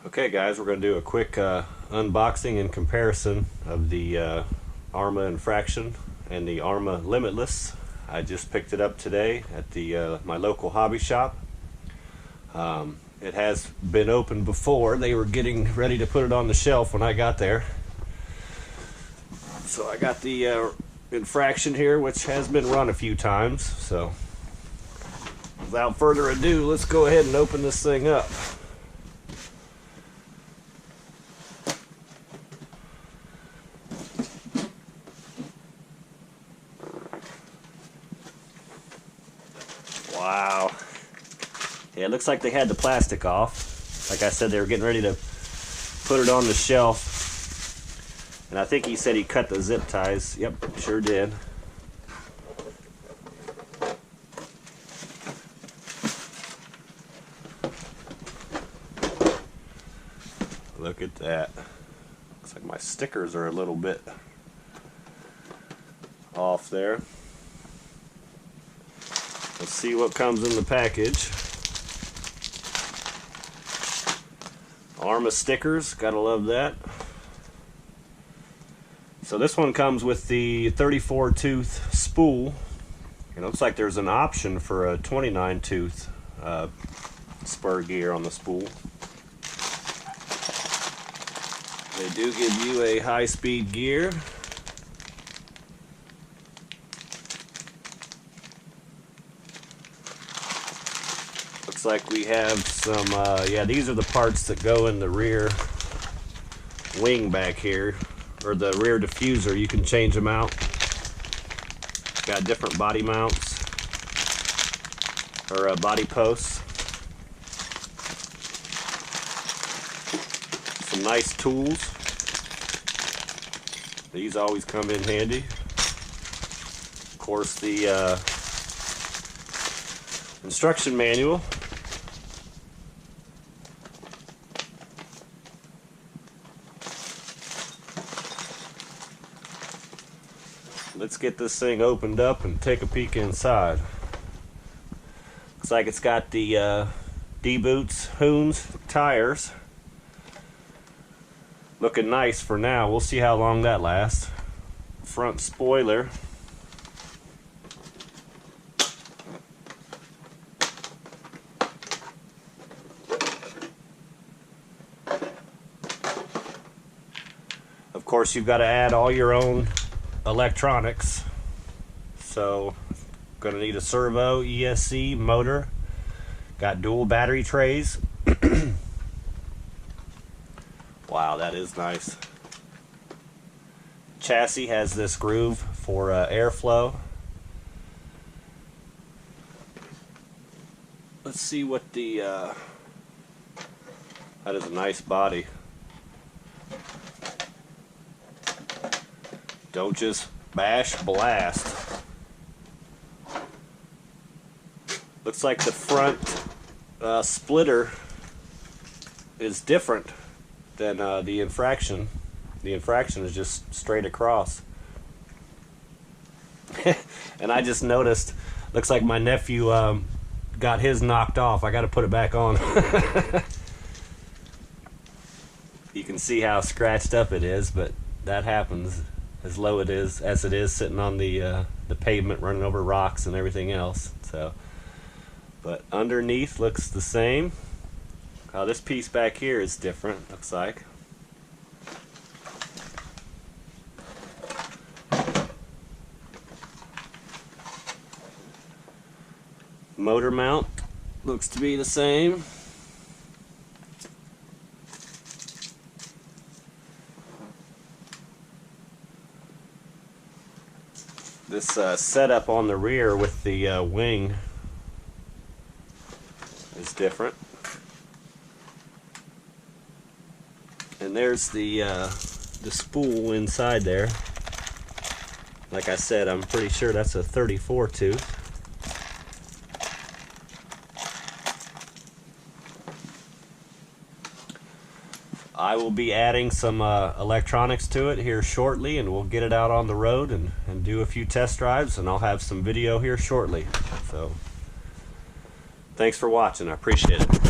Okay guys, we're going to do a quick unboxing and comparison of the Arrma Infraction and the Arrma Limitless. I just picked it up today at the my local hobby shop. It has been opened before. They were getting ready to put it on the shelf when I got there. So I got the Infraction here, which has been run a few times. So without further ado, let's go ahead and open this thing up. Wow. Yeah, it looks like they had the plastic off. Like I said, they were getting ready to put it on the shelf. And I think he said he cut the zip ties. Yep, sure did. Look at that. Looks like my stickers are a little bit off there. Let's see what comes in the package. Arrma stickers, gotta love that. So this one comes with the 34 tooth spool. It looks like there's an option for a 29 tooth spur gear on the spool. They do give you a high-speed gear. Looks like we have some, yeah, these are the parts that go in the rear wing back here, or the rear diffuser. You can change them out. Got different body mounts, or body posts. Some nice tools. These always come in handy. Of course, the instruction manual. Let's get this thing opened up and take a peek inside. Looks like it's got the D-Boots Hoons tires. Looking nice for now. We'll see how long that lasts. Front spoiler. Of course, you've got to add all your own electronics. So, gonna need a servo, ESC, motor. Got dual battery trays. Wow, that is nice. Chassis has this groove for airflow. Let's see what the that is a nice body. Don't just bash, blast. Looks like the front splitter is different than the Infraction. The Infraction is just straight across. And I just noticed, looks like my nephew got his knocked off. I got to put it back on. You can see how scratched up it is, but that happens. As low as it is sitting on the pavement, running over rocks and everything else. So, but underneath looks the same. This piece back here is different, looks like. Motor mount looks to be the same. This setup on the rear with the wing is different. And there's the spool inside there. Like I said, I'm pretty sure that's a 34 tooth. I will be adding some electronics to it here shortly, and we'll get it out on the road and do a few test drives, and I'll have some video here shortly. So thanks for watching. I appreciate it.